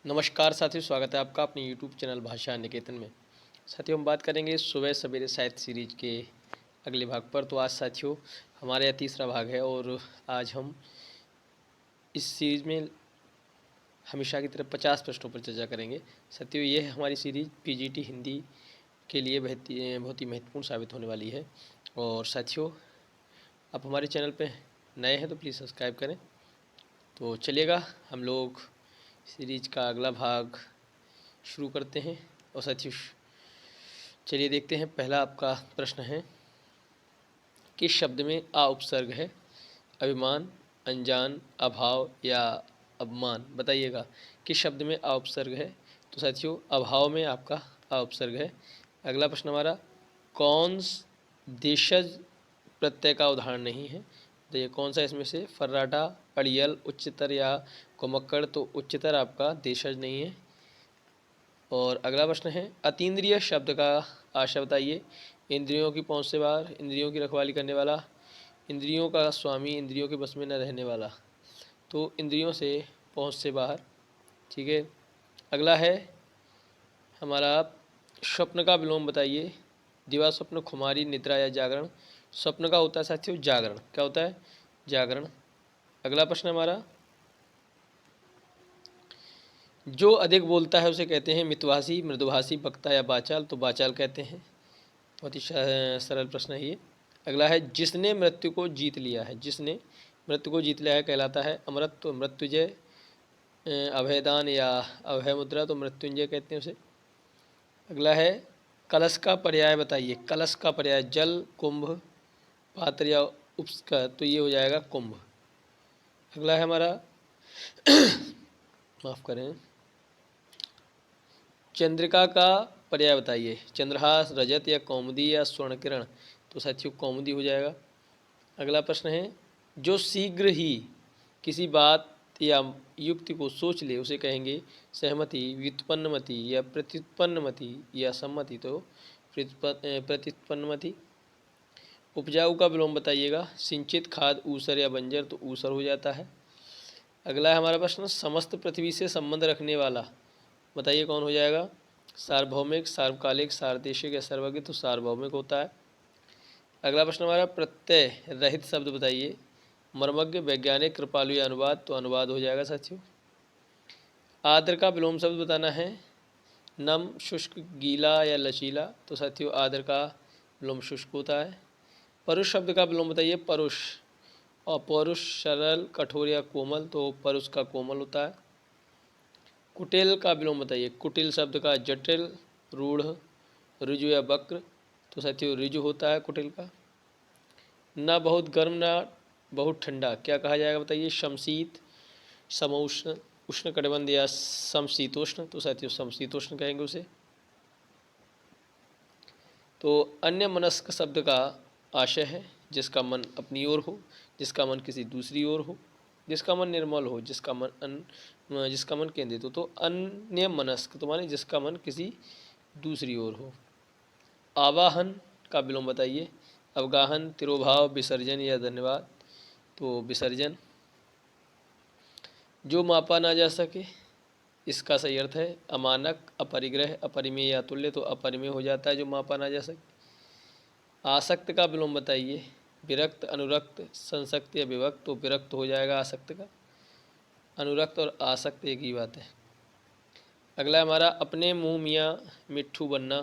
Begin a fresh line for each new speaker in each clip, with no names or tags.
नमस्कार साथियों, स्वागत है आपका अपने YouTube चैनल भाषा निकेतन में। साथियों, हम बात करेंगे सुबह सवेरे साहित्य सीरीज के अगले भाग पर। तो आज साथियों हमारे यह तीसरा भाग है और आज हम इस सीरीज में हमेशा की तरह 50 प्रश्नों पर चर्चा करेंगे। साथियों, ये है हमारी सीरीज PGT हिंदी के लिए बहुत ही महत्वपूर्ण साबित होने वाली है। और साथियों, आप हमारे चैनल पर नए हैं तो प्लीज़ सब्सक्राइब करें। तो चलिएगा हम लोग सीरीज का अगला भाग शुरू करते हैं। और साथियों चलिए देखते हैं, पहला आपका प्रश्न है, किस शब्द में आ उपसर्ग है? अभिमान, अनजान, अभाव या अपमान? बताइएगा किस शब्द में आ उपसर्ग है। तो साथियों अभाव में आपका आ उपसर्ग है। अगला प्रश्न हमारा, कौन देशज प्रत्यय का उदाहरण नहीं है? तो ये कौन सा इसमें से? फर्राटा, अड़ियल, उच्चतर या कुमक्कड़? तो उच्चतर आपका देशज नहीं है। और अगला प्रश्न है, अतीन्द्रिय शब्द का आशय बताइए। इंद्रियों की पहुँच से बाहर, इंद्रियों की रखवाली करने वाला, इंद्रियों का स्वामी, इंद्रियों के बस में न रहने वाला। तो इंद्रियों से पहुँच से बाहर। ठीक है। अगला है हमारा, स्वप्न का विलोम बताइए। दिवा, स्वप्न, खुमारी, निद्रा या जागरण? स्वप्न का होता है साथियों जागरण। क्या होता है? जागरण। अगला प्रश्न हमारा, जो अधिक बोलता है उसे कहते हैं मितभाषी, मृदुभाषी, वक्ता या वाचाल? तो वाचाल कहते हैं। बहुत ही सरल प्रश्न है ये। अगला है, जिसने मृत्यु को जीत लिया है, जिसने मृत्यु को जीत लिया है कहलाता है अमृत। तो मृत्युंजय, अभयदान या अभय मुद्रा? तो मृत्युंजय कहते हैं उसे। अगला है, कलश का पर्याय बताइए। कलश का पर्याय जल, कुंभ, पात्र या उपस्कर? तो ये हो जाएगा कुंभ। अगला है हमारा माफ़ करें, चंद्रिका का पर्याय बताइए। चंद्रहास, रजत या कौमुदी या स्वर्ण किरण? तो साथियों कौमुदी हो जाएगा। अगला प्रश्न है, जो शीघ्र ही किसी बात या युक्ति को सोच ले उसे कहेंगे सहमति, व्युत्पन्नमति या प्रत्युत्पन्नमति या सम्मति? तो प्रत्युत्पन्नमति। उपजाऊ का विलोम बताइएगा। सिंचित, खाद, ऊसर या बंजर? तो ऊसर हो जाता है। अगला है हमारा प्रश्न, समस्त पृथ्वी से संबंध रखने वाला बताइए कौन हो जाएगा? सार्वभौमिक, सार्वकालिक, सार्वदेशिक या सर्वज्ञ? तो सार्वभौमिक होता है। अगला प्रश्न हमारा, प्रत्यय रहित शब्द बताइए। मर्मज्ञ, वैज्ञानिक, कृपालु या अनुवाद? तो अनुवाद हो जाएगा साथियों। आर्द्र का विलोम शब्द बताना है। नम, शुष्क, गीला या लचीला? तो साथियों आर्द्र का विलोम शुष्क होता है। परुष शब्द का विलोम बताइए। परुष। और पौरुष, सरल, कठोर या कोमल? तो परुष का कोमल होता है। कुटिल का विलोम बताइए। कुटिल शब्द का जटिल, रूढ़, ऋजु या वक्र? तो साथियों ऋजु होता है कुटिल का। ना बहुत गर्म ना बहुत ठंडा क्या कहा जाएगा बताइए? समशीत, समोष्ण, उष्णकटिबंध या समशीतोष्ण? तो साथियों समशीतोष्ण कहेंगे उसे। तो अन्य मनस्क शब्द का आशय है जिसका मन अपनी ओर हो, जिसका मन किसी दूसरी ओर हो, जिसका मन निर्मल हो, जिसका मन केंद्रित हो। तो अन्य मनस्क तो माने जिसका मन किसी दूसरी ओर हो। आवाहन का विलोम बताइए। अवगाहन, तिरोभाव, विसर्जन या धन्यवाद? तो विसर्जन। जो मापा ना जा सके इसका सही अर्थ है अमानक, अपरिग्रह, अपरिमेय या तुल्य? तो अपरिमेय हो जाता है जो मापा ना जा सके। आसक्त का विलोम बताइए। विरक्त, अनुरक्त, संसक्त या विभक्त? तो विरक्त हो जाएगा आसक्त का। अनुरक्त और आसक्त एक ही बात है। अगला हमारा, अपने मुँह मियाँ मिट्ठू बनना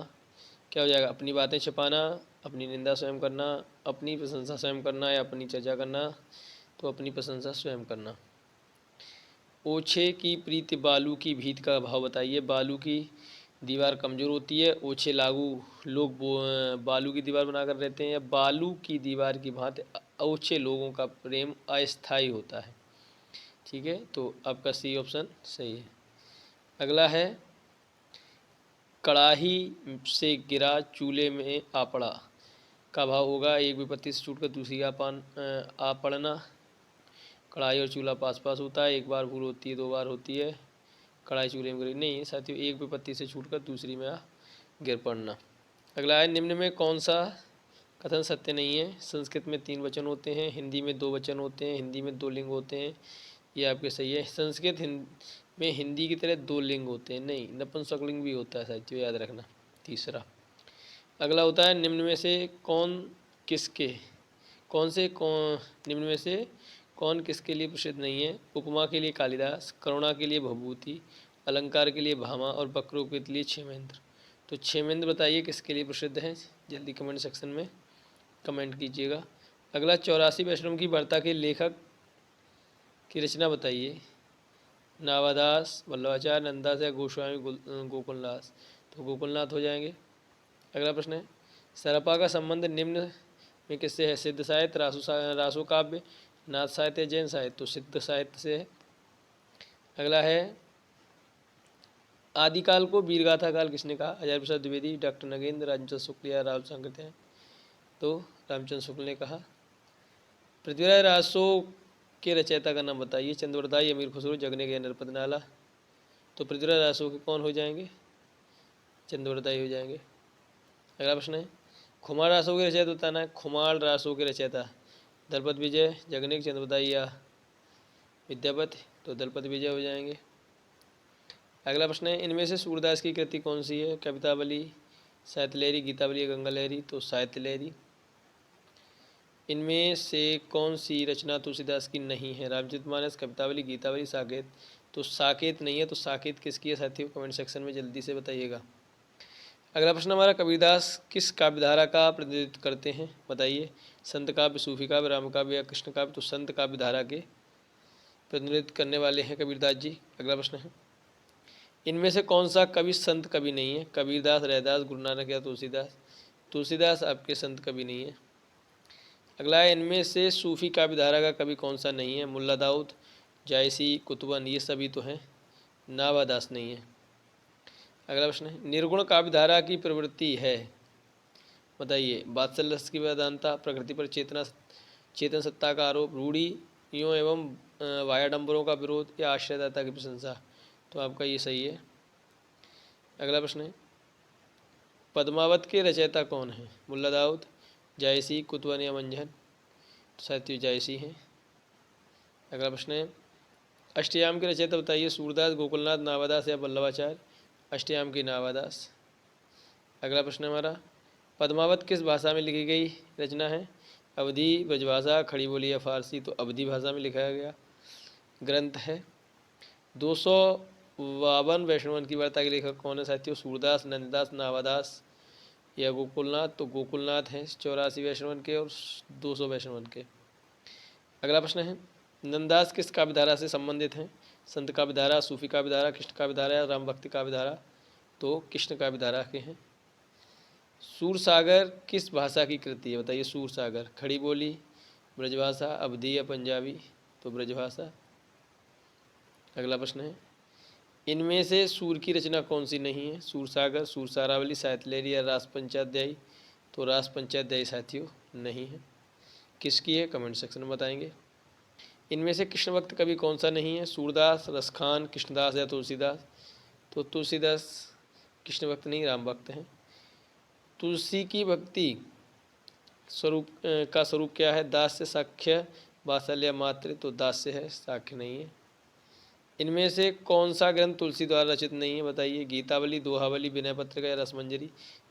क्या हो जाएगा? अपनी बातें छिपाना, अपनी निंदा स्वयं करना, अपनी प्रशंसा स्वयं करना या अपनी चर्चा करना? तो अपनी प्रशंसा स्वयं करना। ओछे की प्रीति बालू की भीत का भाव बताइए। बालू की दीवार कमज़ोर होती है, ओछे लागू लोग बालू की दीवार बनाकर रहते हैं, या बालू की दीवार की भांति ओछे लोगों का प्रेम अस्थायी होता है। ठीक है, तो आपका सी ऑप्शन सही है। अगला है, कड़ाही से गिरा चूल्हे में आ पड़ा का भाव होगा। एक विपत्ति से छूटकर दूसरी आ पड़ना। कढ़ाई और चूल्हा पास पास होता है, एक बार भूल होती है, दो बार होती है। कढ़ाई चूल्हे में गिरी नहीं साथियों, एक विपत्ति से छूटकर दूसरी में गिर पड़ना। अगला है, निम्न में कौन सा कथन सत्य नहीं है? संस्कृत में 3 वचन होते हैं, हिंदी में 2 वचन होते हैं, हिंदी में 2 लिंग होते हैं। ये आपके सही है। संस्कृत में हिंदी की तरह दो लिंग होते हैं, नहीं, नपुंसकलिंग भी होता है साथियों, याद रखना। तीसरा अगला होता है निम्न में से कौन किसके कौन से कौन निम्न में से कौन किसके लिए प्रसिद्ध नहीं है? उपमा के लिए कालिदास, करुणा के लिए भभूति, अलंकार के लिए भामा और वक्रों के लिए क्षेमेंद्र। तो क्षेमेंद्र बताइए किसके लिए प्रसिद्ध है? जल्दी कमेंट सेक्शन में कमेंट कीजिएगा। अगला 84 वैष्णव की वार्ता के लेखक की रचना बताइए। नावादास, वल्लभाचार्य, नंदास या गोस्वामी गोकुलनाथ। तो गोकुलनाथ हो जाएंगे। अगला प्रश्न है सरपा का संबंध निम्न में किससे है? सिद्ध साहित्य, रासो काव्य, नाथ साहित्य, जैन साहित्य। तो सिद्ध साहित्य से है। अगला है आदिकाल को वीरगाथा काल किसने कहा? आचार्य प्रसाद द्विवेदी, डॉक्टर नगेंद्र, रामचंद्र शुक्ल या राहुल सांकृत्य हैं। तो रामचंद्र शुक्ल ने कहा। पृथ्वीराज रासो के रचयिता का नाम बताइए। चंद्रवरदाई, अमीर खुसरो, जगने गया नरपत नाला। तो पृथ्वीराज रासो के कौन हो जाएंगे? चंद्रवरदाई हो जाएंगे। अगला प्रश्न है खुमार रासो के रचयिता बताना है। खुमार रासो के रचयिता दलपत विजय, जगनिक, चंद्रवरदाई या विद्यापति। तो दलपत विजय हो जाएंगे। अगला प्रश्न है इनमें से सूरदास की कृति कौन सी है? कवितावली, साहित्य लहरी, गीतावली या गंगा लहरी। तो साहित्य लहरी। इनमें से कौन सी रचना तुलसीदास की नहीं है? रामचरितमानस, कवितावली, गीतावली, साकेत। तो साकेत नहीं है। तो साकेत किसकी है साथियों? कमेंट सेक्शन में जल्दी से बताइएगा। अगला प्रश्न हमारा कबीरदास किस काव्यधारा का प्रतिनिधित्व करते हैं? बताइए। संत काव्य, सूफी काव्य, राम काव्य या कृष्ण काव्य। तो संत काव्य धारा के प्रतिनिधित्व करने वाले हैं कबीरदास जी। अगला प्रश्न है इनमें से कौन सा कवि संत कवि नहीं है? कबीरदास, रैदास, गुरु नानक या तुलसीदास। तुलसीदास आपके संत कवि नहीं है। अगला है इनमें से सूफी काव्य धारा का कवि कौन सा नहीं है? मुल्ला दाऊद, जायसी, कुतुबन, ये सभी तो हैं। नावादास नहीं है। अगला प्रश्न है निर्गुण काव्य धारा की प्रवृत्ति है। बताइए। वात्सल्य रस की वेदांता, प्रकृति पर चेतन सत्ता का आरोप, रूढ़ियों एवं वायाडंबरों का विरोध या आश्रयदाता की प्रशंसा। तो आपका ये सही है। अगला प्रश्न है पद्मावत के रचयिता कौन है? मुल्ला दाऊद, जायसी, कुतुबन या मंजन। तो साथियों जायसी हैं। अगला प्रश्न है अष्टयाम के रचयिता बताइए। सूरदास, गोकुलनाथ, नावादास या वल्लभाचार्य। अष्टयाम की नावादास। अगला प्रश्न हमारा पद्मावत किस भाषा में लिखी गई रचना है? अवधी, ब्रजभाषा, खड़ी बोली या फारसी। तो अवधी भाषा में लिखा गया ग्रंथ है। 252 वैष्णवन की वार्ता के लेखक कौन है साथियों? सूरदास, नंददास, नावादास या गोकुलनाथ। तो गोकुलनाथ हैं 84 वैष्णवन के और 200 वैष्णवन के। अगला प्रश्न है नंददास किस काव्यधारा से संबंधित हैं? संत काव्यधारा, सूफी काव्यधारा, कृष्ण काव्यधारा या राम भक्ति काव्यधारा। तो कृष्ण काव्यधारा के हैं। सूरसागर किस भाषा की कृति है? बताइए। सूरसागर खड़ी बोली, ब्रजभाषा, अवधी या पंजाबी। तो ब्रजभाषा। अगला प्रश्न है इनमें से सूर की रचना कौन सी नहीं है? सूरसागर, सूरसारावली, साहित्य लहरी या रास पंचाध्यायी। तो रास पंचाध्यायी साथियों नहीं है। किसकी है? कमेंट सेक्शन में बताएंगे। इनमें से कृष्ण भक्त कवि कौन सा नहीं है? सूरदास, रसखान, कृष्णदास या तुलसीदास। तो तुलसीदास कृष्ण भक्त नहीं, राम भक्त हैं। तुलसी की भक्ति स्वरूप का स्वरूप क्या है? दास्य, साख्य, वात्सल्य, मात्र। तो दास्य है, साख्य नहीं है। इनमें से कौन सा ग्रंथ तुलसी द्वारा रचित नहीं है? बताइए। गीतावली, दोहावली, विनय पत्रिका या रसमंजरी।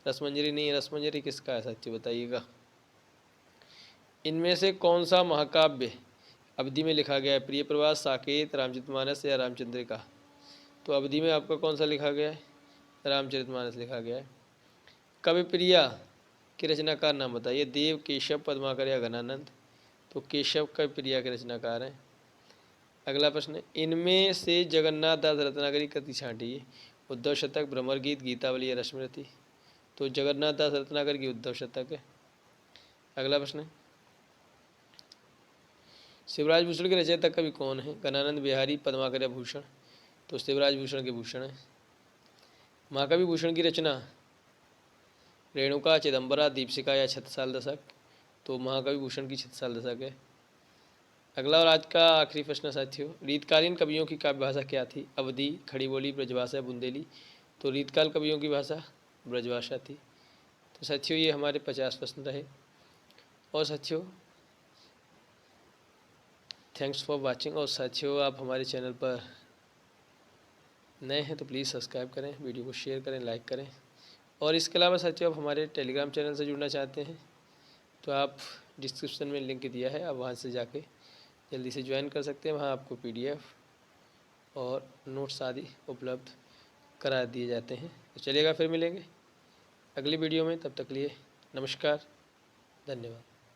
रसमंजरी नहीं है। रसमंजरी किसका है साथियों? बताइएगा। इनमें से कौन सा महाकाव्य अवधि में लिखा गया है? प्रिय प्रवास, साकेत, रामचरितमानस या रामचंद्रिका। तो अवधि में आपका कौन सा लिखा गया है? रामचरितमानस लिखा गया है। कवि प्रिया के रचनाकार नाम बताइए। देव, केशव, पद्माकर या घनानंद। तो केशव कवि प्रिया के रचनाकार हैं। अगला प्रश्न है इनमें से जगन्नाथ दास रत्नाकरी कृति छांटिए। उद्धव शतक, भ्रमर गीत, गीतावली या रश्मृति। तो जगन्नाथ दास रत्नाकर की उद्धव शतक है। अगला प्रश्न है शिवराज भूषण के रचयिता कवि कौन है? घनानंद, बिहारी, पद्माकर या भूषण। तो शिवराज भूषण के भूषण है। महाकवि भूषण की रचना रेणुका, चिदम्बरा, दीपशिखा या छत्रसाल दशक। तो महाकवि भूषण की छत्रसाल दशक है। अगला और आज का आखिरी प्रश्न साथियों रीतकालीन कवियों की काव्य भाषा क्या थी? अवधी, खड़ी बोली, ब्रजभाषा, बुंदेली। तो रीतकाल कवियों की भाषा ब्रजभाषा थी। तो साथियों ये हमारे 50 प्रश्न रहे। और साथियों थैंक्स फॉर वाचिंग। और साथियों आप हमारे चैनल पर नए हैं तो प्लीज़ सब्सक्राइब करें, वीडियो को शेयर करें, लाइक करें। और इसके अलावा साथियों, आप हमारे टेलीग्राम चैनल से जुड़ना चाहते हैं तो आप डिस्क्रिप्शन में लिंक दिया है, आप वहाँ से जाके जल्दी से ज्वाइन कर सकते हैं। वहाँ आपको PDF और नोट्स आदि उपलब्ध करा दिए जाते हैं। तो चलिएगा, फिर मिलेंगे अगली वीडियो में, तब तक लिए नमस्कार, धन्यवाद।